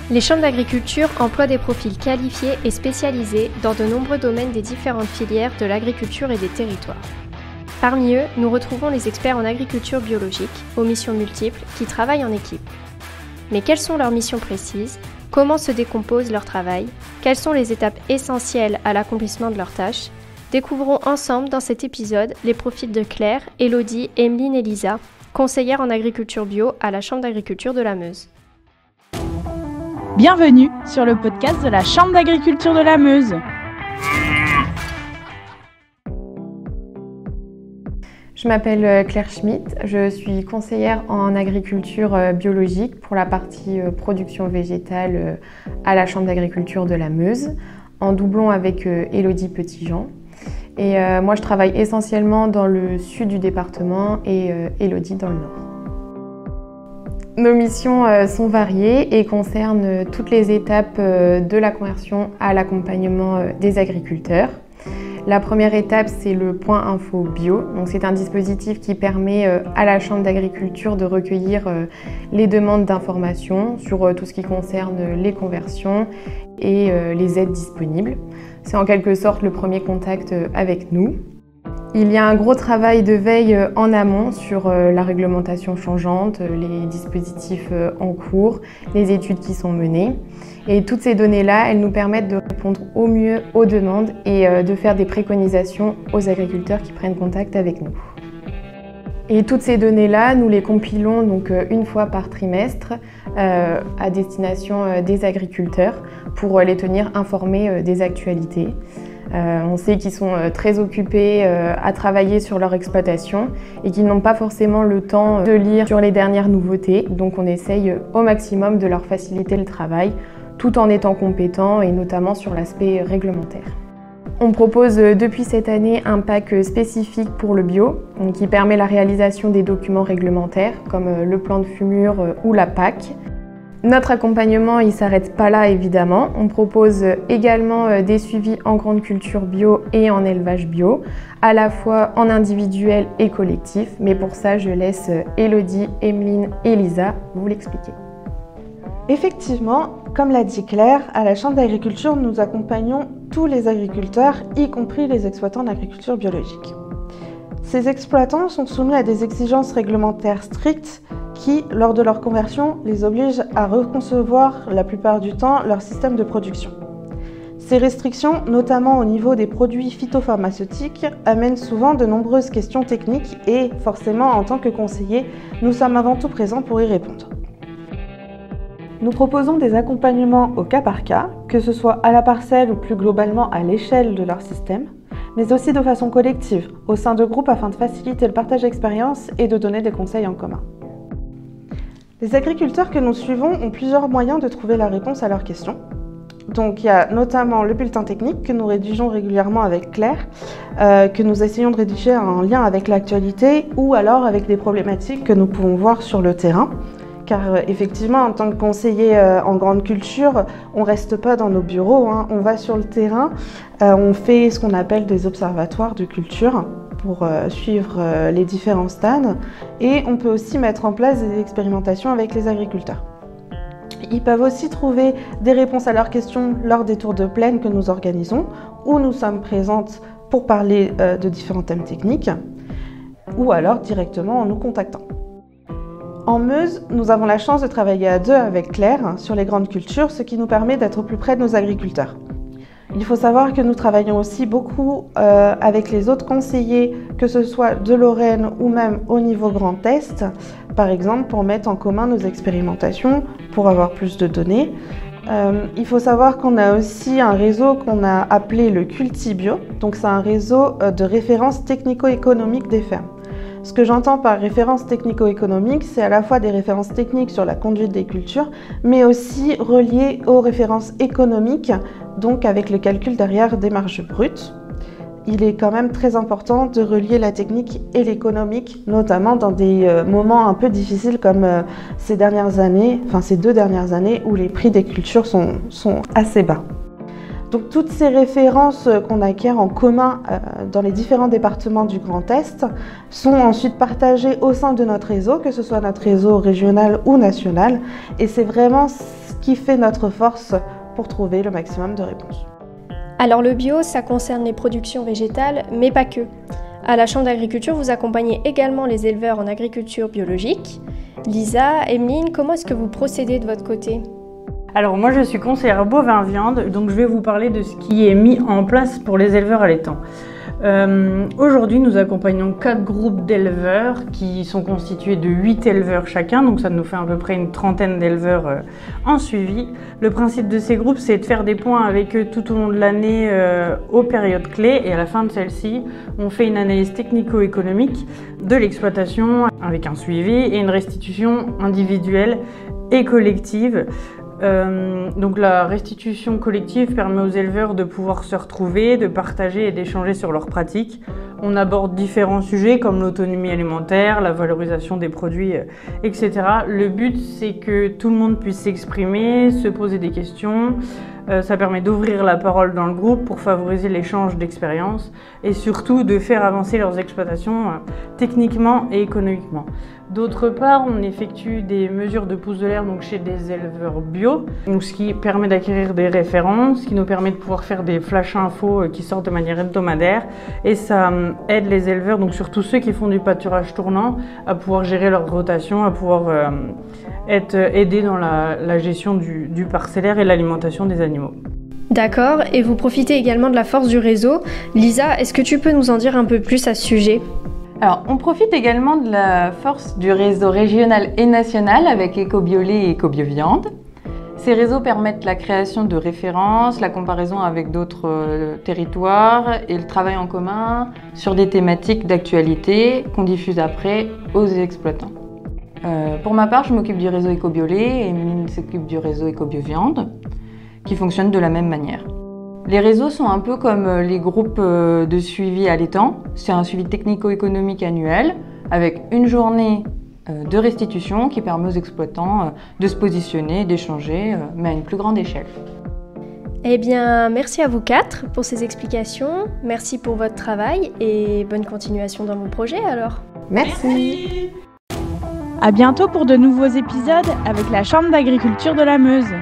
Les chambres d'agriculture emploient des profils qualifiés et spécialisés dans de nombreux domaines des différentes filières de l'agriculture et des territoires. Parmi eux, nous retrouvons les experts en agriculture biologique, aux missions multiples, qui travaillent en équipe. Mais quelles sont leurs missions précises? Comment se décompose leur travail? Quelles sont les étapes essentielles à l'accomplissement de leurs tâches? Découvrons ensemble dans cet épisode les profils de Claire, Élodie, Emeline et Lisa, conseillères en agriculture bio à la Chambre d'agriculture de la Meuse. Bienvenue sur le podcast de la Chambre d'agriculture de la Meuse. Je m'appelle Claire Schmitt, je suis conseillère en agriculture biologique pour la partie production végétale à la Chambre d'agriculture de la Meuse, en doublon avec Élodie Petitjean. Et moi je travaille essentiellement dans le sud du département et Élodie dans le nord. Nos missions sont variées et concernent toutes les étapes de la conversion à l'accompagnement des agriculteurs. La première étape, c'est le point info bio. Donc, c'est un dispositif qui permet à la Chambre d'agriculture de recueillir les demandes d'informations sur tout ce qui concerne les conversions et les aides disponibles. C'est en quelque sorte le premier contact avec nous. Il y a un gros travail de veille en amont sur la réglementation changeante, les dispositifs en cours, les études qui sont menées. Et toutes ces données-là, elles nous permettent de répondre au mieux aux demandes et de faire des préconisations aux agriculteurs qui prennent contact avec nous. Et toutes ces données-là, nous les compilons donc une fois par trimestre à destination des agriculteurs pour les tenir informés des actualités. On sait qu'ils sont très occupés à travailler sur leur exploitation et qu'ils n'ont pas forcément le temps de lire sur les dernières nouveautés. Donc on essaye au maximum de leur faciliter le travail tout en étant compétents et notamment sur l'aspect réglementaire. On propose depuis cette année un pack spécifique pour le bio qui permet la réalisation des documents réglementaires comme le plan de fumure ou la PAC. Notre accompagnement, il ne s'arrête pas là évidemment. On propose également des suivis en grande culture bio et en élevage bio, à la fois en individuel et collectif. Mais pour ça, je laisse Élodie, Emeline et Lisa vous l'expliquer. Effectivement, comme l'a dit Claire, à la Chambre d'agriculture, nous accompagnons tous les agriculteurs, y compris les exploitants d'agriculture biologique. Ces exploitants sont soumis à des exigences réglementaires strictes qui, lors de leur conversion, les obligent à reconcevoir la plupart du temps leur système de production. Ces restrictions, notamment au niveau des produits phytopharmaceutiques, amènent souvent de nombreuses questions techniques et, forcément, en tant que conseillers, nous sommes avant tout présents pour y répondre. Nous proposons des accompagnements au cas par cas, que ce soit à la parcelle ou plus globalement à l'échelle de leur système, mais aussi de façon collective, au sein de groupes afin de faciliter le partage d'expériences et de donner des conseils en commun. Les agriculteurs que nous suivons ont plusieurs moyens de trouver la réponse à leurs questions. Donc il y a notamment le bulletin technique que nous rédigeons régulièrement avec Claire, que nous essayons de rédiger en lien avec l'actualité ou alors avec des problématiques que nous pouvons voir sur le terrain. Car effectivement, en tant que conseiller en grande culture, on ne reste pas dans nos bureaux, on va sur le terrain, on fait ce qu'on appelle des observatoires de culture pour suivre les différents stades et on peut aussi mettre en place des expérimentations avec les agriculteurs. Ils peuvent aussi trouver des réponses à leurs questions lors des tours de plaine que nous organisons où nous sommes présentes pour parler de différents thèmes techniques ou alors directement en nous contactant. En Meuse, nous avons la chance de travailler à deux avec Claire sur les grandes cultures, ce qui nous permet d'être au plus près de nos agriculteurs. Il faut savoir que nous travaillons aussi beaucoup avec les autres conseillers, que ce soit de Lorraine ou même au niveau Grand Est, par exemple pour mettre en commun nos expérimentations, pour avoir plus de données. Il faut savoir qu'on a aussi un réseau qu'on a appelé le Cultibio, donc c'est un réseau de référence technico-économique des fermes. Ce que j'entends par référence technico-économique, c'est à la fois des références techniques sur la conduite des cultures, mais aussi reliées aux références économiques, donc avec le calcul derrière des marges brutes. Il est quand même très important de relier la technique et l'économique, notamment dans des moments un peu difficiles comme ces 2 dernières années où les prix des cultures sont assez bas. Donc toutes ces références qu'on acquiert en commun dans les différents départements du Grand Est sont ensuite partagées au sein de notre réseau, que ce soit notre réseau régional ou national. Et c'est vraiment ce qui fait notre force pour trouver le maximum de réponses. Alors le bio, ça concerne les productions végétales, mais pas que. À la Chambre d'agriculture, vous accompagnez également les éleveurs en agriculture biologique. Lisa, Emeline, comment est-ce que vous procédez de votre côté ? Alors moi je suis conseillère bovin-viande, donc je vais vous parler de ce qui est mis en place pour les éleveurs allaitants. Aujourd'hui nous accompagnons 4 groupes d'éleveurs qui sont constitués de 8 éleveurs chacun, donc ça nous fait à peu près une trentaine d'éleveurs en suivi. Le principe de ces groupes c'est de faire des points avec eux tout au long de l'année aux périodes clés, et à la fin de celle-ci on fait une analyse technico-économique de l'exploitation avec un suivi et une restitution individuelle et collective. Donc la restitution collective permet aux éleveurs de pouvoir se retrouver, de partager et d'échanger sur leurs pratiques. On aborde différents sujets comme l'autonomie alimentaire, la valorisation des produits, etc. Le but c'est que tout le monde puisse s'exprimer, se poser des questions. Ça permet d'ouvrir la parole dans le groupe pour favoriser l'échange d'expériences et surtout de faire avancer leurs exploitations techniquement et économiquement. D'autre part, on effectue des mesures de pouce de l'air donc chez des éleveurs bio, donc ce qui permet d'acquérir des références, ce qui nous permet de pouvoir faire des flash infos qui sortent de manière hebdomadaire, et ça aide les éleveurs, donc surtout ceux qui font du pâturage tournant, à pouvoir gérer leur rotation, à pouvoir être aidés dans la gestion du parcellaire et l'alimentation des animaux. D'accord, et vous profitez également de la force du réseau. Lisa, est-ce que tu peux nous en dire un peu plus à ce sujet ? Alors, on profite également de la force du réseau régional et national avec Éco-Bio-lait et Éco-Bio-viande. Ces réseaux permettent la création de références, la comparaison avec d'autres territoires et le travail en commun sur des thématiques d'actualité qu'on diffuse après aux exploitants. Pour ma part, je m'occupe du réseau Éco-Bio-lait et Emeline s'occupe du réseau Éco-Bio-viande qui fonctionne de la même manière. Les réseaux sont un peu comme les groupes de suivi allaitant. C'est un suivi technico-économique annuel avec une journée de restitution qui permet aux exploitants de se positionner, d'échanger, mais à une plus grande échelle. Eh bien, merci à vous 4 pour ces explications. Merci pour votre travail et bonne continuation dans vos projets alors. Merci. À bientôt pour de nouveaux épisodes avec la Chambre d'agriculture de la Meuse.